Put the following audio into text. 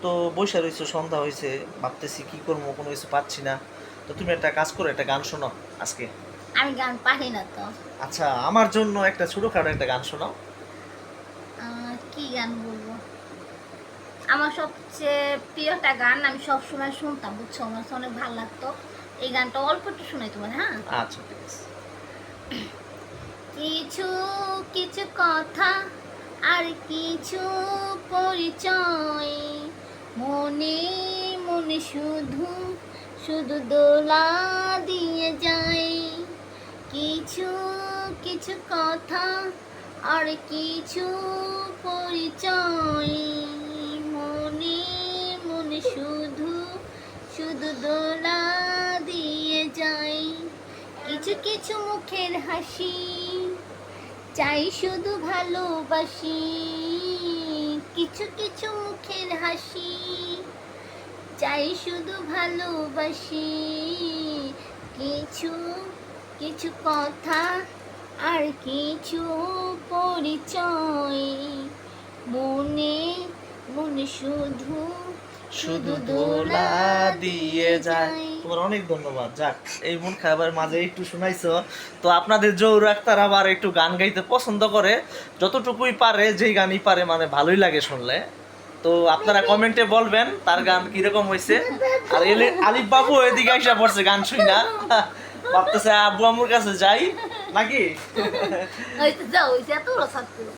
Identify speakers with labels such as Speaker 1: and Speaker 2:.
Speaker 1: তো বসে রয়েছে, সন্ধ্যা হয়েছে, ভাবতেছি কি করবো, কোনো কিছু পাচ্ছি না। তো তুমি একটা কাজ করো, একটা গান শোনাও আজকে।
Speaker 2: আমি গান পারি না তো।
Speaker 1: আচ্ছা, আমার জন্য একটা ছোটখাটো একটা গান শোনাও।
Speaker 2: কি গান বলবো? আমার সবচেয়ে প্রিয় একটা গান, আমি সব সময় শুনতাম, বুঝছো, আমার কাছে অনেক ভালো লাগতো। এই গানটা অল্প একটু শোনাই তোমার, হ্যাঁ?
Speaker 1: আচ্ছা, ঠিক আছে।
Speaker 2: কিছু কিছু কথা আর কিছু পরিচয়, মনে মনে শুধু শুধু দোলা দিয়ে যায়। কিছু কিছু কথা আর কিছু পরিচয়, মনে মনে শুধু শুধু দোলা দিয়ে যায়। কিছু কিছু মুখের হাসি চাই শুধু ভালোবাসি, কিছু কিছু মুখের হাসি চাই শুধু ভালোবাসি। কিছু কিছু কথা আর কিছু পরিচয়, মনে মনে শুধু
Speaker 1: শুধু দোলা দিয়ে যায়। তোমার অনেক ধন্যবাদ। যাক, এই মন খারাপের মাঝে একটু শোনাইছো। তো আপনাদের জৌর আক্তার আবার একটু গান গাইতে পছন্দ করে, যতটুকুই পারে, যেই গানই পারে, মানে ভালোই লাগে শুনলে। তো আপনারা কমেন্টে বলবেন তার গান কিরকম হয়েছে। আর আলিফ বাবু এদিকে আইসা পড়ছে গান শুই না, ভাবতেছে আব্বু আম্মুর কাছে যাই নাকি।
Speaker 2: যাও, এত